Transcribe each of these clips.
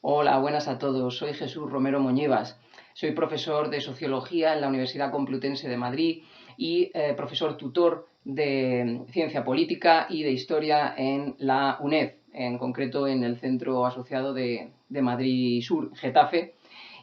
Hola, buenas a todos. Soy Jesús Romero Moñivas. Soy profesor de Sociología en la Universidad Complutense de Madrid y profesor tutor de Ciencia Política y de Historia en la UNED, en concreto en el Centro Asociado de Madrid Sur, Getafe.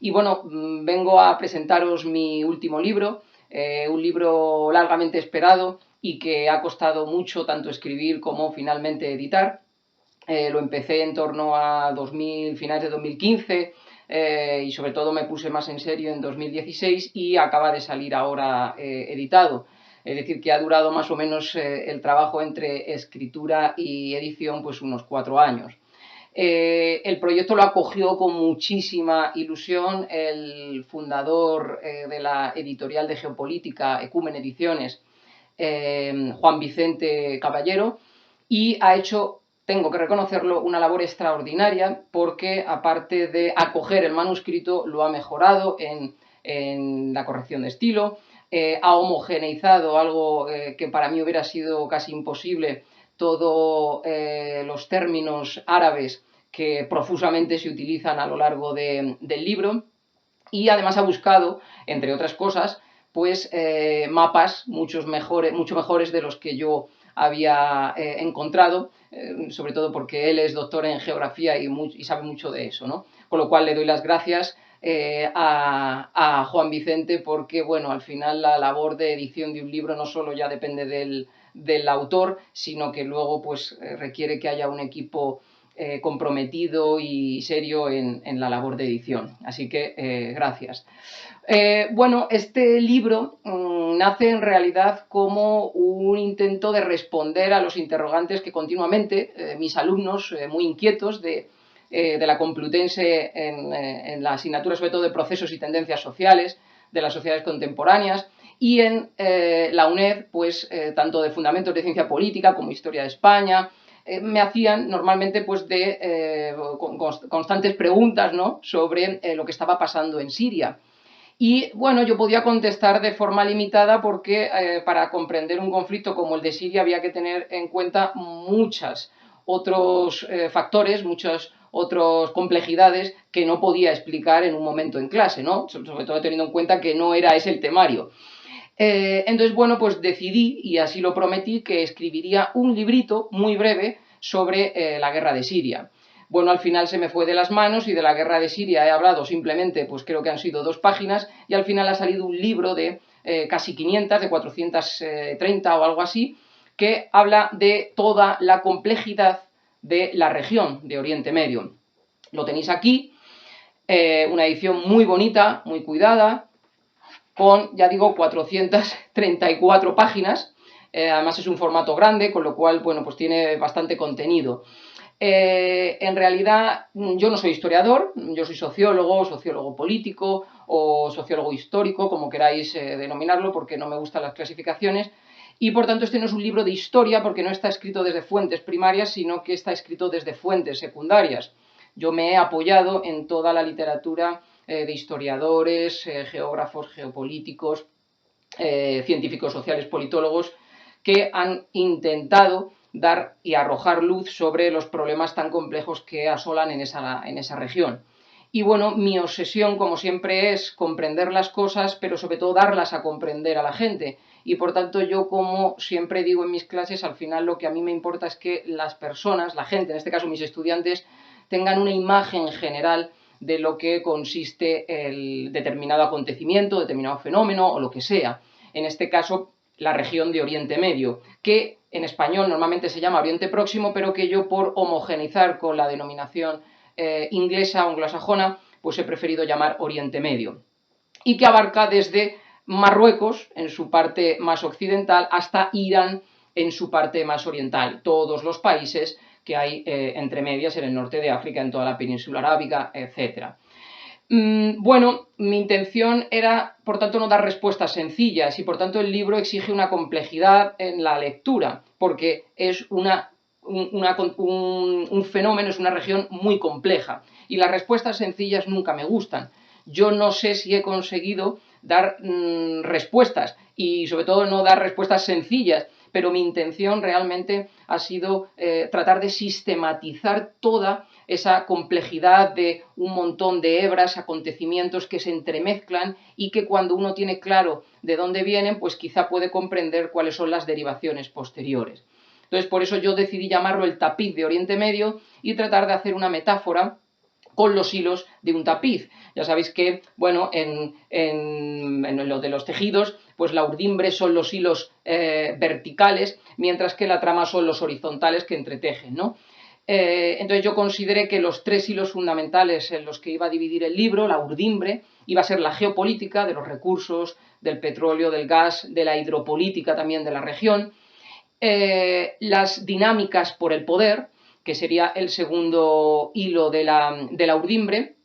Y bueno, vengo a presentaros mi último libro, un libro largamente esperado y que ha costado mucho tanto escribir como finalmente editar. Lo empecé en torno a 2000, finales de 2015 y sobre todo me puse más en serio en 2016 y acaba de salir ahora editado. Es decir, que ha durado más o menos el trabajo entre escritura y edición pues unos 4 años. El proyecto lo acogió con muchísima ilusión el fundador de la editorial de geopolítica, Ecumen Ediciones, Juan Vicente Caballero, y ha hecho, tengo que reconocerlo, una labor extraordinaria porque, aparte de acoger el manuscrito, lo ha mejorado en la corrección de estilo, ha homogeneizado algo que para mí hubiera sido casi imposible, todos los términos árabes que profusamente se utilizan a lo largo del libro, y además ha buscado, entre otras cosas, pues mapas mucho mejores de los que yo había encontrado, sobre todo porque él es doctor en geografía y sabe mucho de eso, ¿no? Con lo cual le doy las gracias a Juan Vicente porque, bueno, al final la labor de edición de un libro no solo ya depende del autor, sino que luego pues requiere que haya un equipo comprometido y serio en la labor de edición. Así que gracias. Bueno, este libro nace en realidad como un intento de responder a los interrogantes que continuamente mis alumnos muy inquietos de la Complutense en la asignatura sobre todo de procesos y tendencias sociales de las sociedades contemporáneas, y en la UNED pues tanto de fundamentos de ciencia política como historia de España, me hacían normalmente pues constantes preguntas, ¿no?, sobre lo que estaba pasando en Siria. Y bueno, yo podía contestar de forma limitada porque para comprender un conflicto como el de Siria había que tener en cuenta muchos otros factores, muchas otras complejidades que no podía explicar en un momento en clase, ¿no? Sobre todo teniendo en cuenta que no era ese el temario. Entonces, bueno, pues decidí, y así lo prometí, que escribiría un librito muy breve sobre la guerra de Siria. Bueno, al final se me fue de las manos y de la guerra de Siria he hablado simplemente, pues creo que han sido 2 páginas, y al final ha salido un libro de casi 500, de 430 o algo así, que habla de toda la complejidad de la región de Oriente Medio. Lo tenéis aquí, una edición muy bonita, muy cuidada, con, ya digo, 434 páginas. Además es un formato grande, con lo cual, bueno, pues tiene bastante contenido. En realidad yo no soy historiador, yo soy sociólogo político o sociólogo histórico, como queráis denominarlo, porque no me gustan las clasificaciones. Y por tanto este no es un libro de historia porque no está escrito desde fuentes primarias, sino que está escrito desde fuentes secundarias. Yo me he apoyado en toda la literatura de historiadores, geógrafos, geopolíticos, científicos sociales, politólogos, que han intentado dar y arrojar luz sobre los problemas tan complejos que asolan en esa región. Y bueno, mi obsesión, como siempre, es comprender las cosas, pero sobre todo darlas a comprender a la gente. Y por tanto, yo, como siempre digo en mis clases, al final lo que a mí me importa es que las personas, la gente, en este caso mis estudiantes, tengan una imagen general de lo que consiste el determinado acontecimiento, determinado fenómeno o lo que sea. En este caso, la región de Oriente Medio, que en español normalmente se llama Oriente Próximo, pero que yo, por homogeneizar con la denominación inglesa o anglosajona, pues he preferido llamar Oriente Medio, y que abarca desde Marruecos, en su parte más occidental, hasta Irán, en su parte más oriental, todos los países que hay entre medias en el norte de África, en toda la península arábiga, etc. Bueno, mi intención era, por tanto, no dar respuestas sencillas, y por tanto el libro exige una complejidad en la lectura, porque es un fenómeno, es una región muy compleja, y las respuestas sencillas nunca me gustan. Yo no sé si he conseguido dar respuestas, y sobre todo no dar respuestas sencillas, pero mi intención realmente ha sido tratar de sistematizar toda esa complejidad de un montón de hebras, acontecimientos que se entremezclan y que cuando uno tiene claro de dónde vienen, pues quizá puede comprender cuáles son las derivaciones posteriores. Entonces, por eso yo decidí llamarlo el tapiz de Oriente Medio y tratar de hacer una metáfora con los hilos de un tapiz. Ya sabéis que, bueno, en lo de los tejidos, pues la urdimbre son los hilos verticales, mientras que la trama son los horizontales que entretejen, ¿no? Entonces yo consideré que los tres hilos fundamentales en los que iba a dividir el libro, la urdimbre, iba a ser la geopolítica de los recursos, del petróleo, del gas, de la hidropolítica también de la región, las dinámicas por el poder, que sería el segundo hilo de la urdimbre,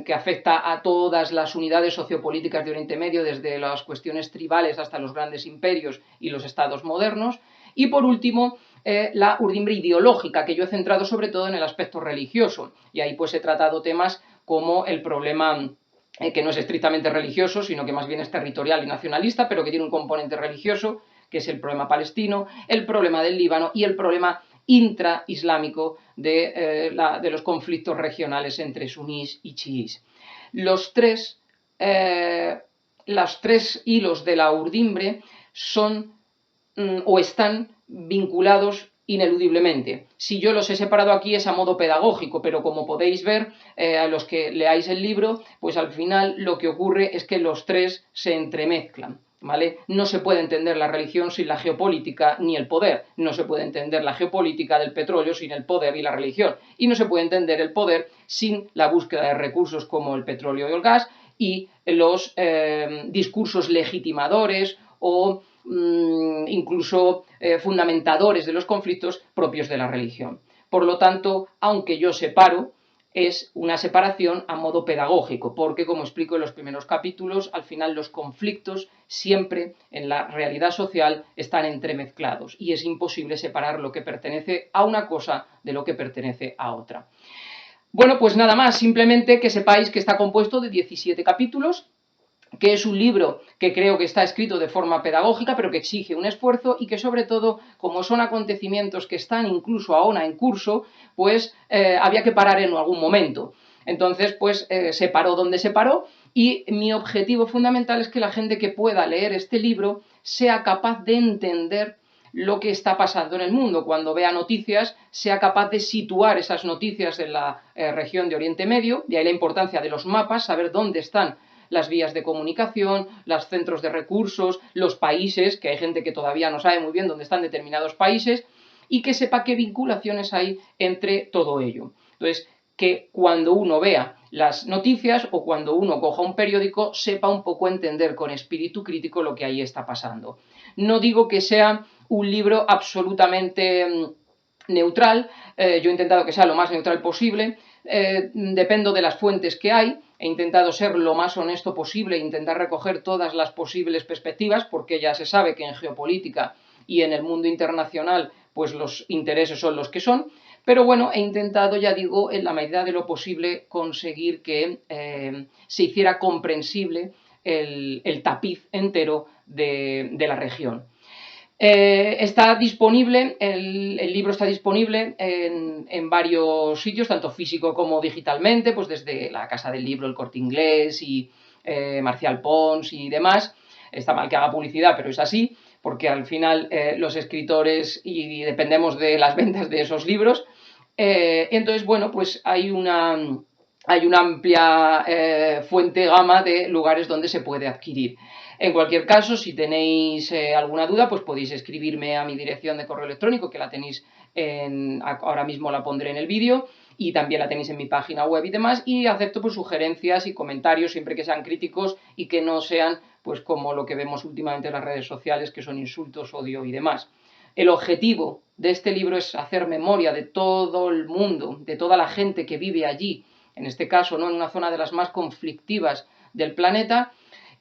que afecta a todas las unidades sociopolíticas de Oriente Medio, desde las cuestiones tribales hasta los grandes imperios y los estados modernos. Y por último, la urdimbre ideológica, que yo he centrado sobre todo en el aspecto religioso. Y ahí pues he tratado temas como el problema que no es estrictamente religioso, sino que más bien es territorial y nacionalista, pero que tiene un componente religioso, que es el problema palestino, el problema del Líbano y el problema intraislámico de los conflictos regionales entre sunís y chiíes. Los tres hilos de la urdimbre son o están vinculados ineludiblemente. Si yo los he separado aquí es a modo pedagógico, pero como podéis ver, a los que leáis el libro, pues al final lo que ocurre es que los tres se entremezclan. ¿Vale? No se puede entender la religión sin la geopolítica ni el poder. No se puede entender la geopolítica del petróleo sin el poder y la religión. Y no se puede entender el poder sin la búsqueda de recursos como el petróleo y el gas y los discursos legitimadores o incluso fundamentadores de los conflictos propios de la religión. Por lo tanto, aunque yo separo, es una separación a modo pedagógico, porque, como explico en los primeros capítulos, al final los conflictos siempre en la realidad social están entremezclados y es imposible separar lo que pertenece a una cosa de lo que pertenece a otra. Bueno, pues nada más, simplemente que sepáis que está compuesto de 17 capítulos, que es un libro que creo que está escrito de forma pedagógica, pero que exige un esfuerzo y que sobre todo, como son acontecimientos que están incluso ahora en curso, pues había que parar en algún momento. Entonces, pues se paró donde se paró y mi objetivo fundamental es que la gente que pueda leer este libro sea capaz de entender lo que está pasando en el mundo. Cuando vea noticias, sea capaz de situar esas noticias en la región de Oriente Medio, de ahí la importancia de los mapas, saber dónde están las vías de comunicación, los centros de recursos, los países, que hay gente que todavía no sabe muy bien dónde están determinados países, y que sepa qué vinculaciones hay entre todo ello. Entonces, que cuando uno vea las noticias o cuando uno coja un periódico, sepa un poco entender con espíritu crítico lo que ahí está pasando. No digo que sea un libro absolutamente neutral, yo he intentado que sea lo más neutral posible, dependo de las fuentes que hay, he intentado ser lo más honesto posible e intentar recoger todas las posibles perspectivas, porque ya se sabe que en geopolítica y en el mundo internacional pues los intereses son los que son, pero bueno, he intentado, ya digo, en la medida de lo posible conseguir que se hiciera comprensible el tapiz entero de la región. Está disponible, el libro está disponible en varios sitios, tanto físico como digitalmente, pues desde la Casa del Libro, el Corte Inglés y Marcial Pons y demás. Está mal que haga publicidad, pero es así, porque al final los escritores y dependemos de las ventas de esos libros. Entonces, bueno, pues hay una amplia fuente gama de lugares donde se puede adquirir. En cualquier caso, si tenéis alguna duda, pues podéis escribirme a mi dirección de correo electrónico, que la tenéis ahora mismo la pondré en el vídeo, y también la tenéis en mi página web y demás, y acepto pues sugerencias y comentarios siempre que sean críticos y que no sean pues como lo que vemos últimamente en las redes sociales, que son insultos, odio y demás. El objetivo de este libro es hacer memoria de todo el mundo, de toda la gente que vive allí, en este caso, ¿no?, en una zona de las más conflictivas del planeta,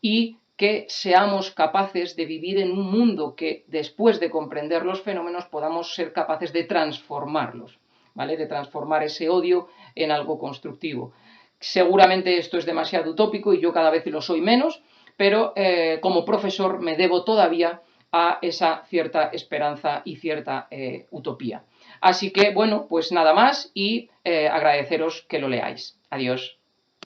y que seamos capaces de vivir en un mundo que, después de comprender los fenómenos, podamos ser capaces de transformarlos, ¿vale? De transformar ese odio en algo constructivo. Seguramente esto es demasiado utópico y yo cada vez lo soy menos, pero como profesor me debo todavía a esa cierta esperanza y cierta utopía. Así que, bueno, pues nada más y agradeceros que lo leáis. Adiós.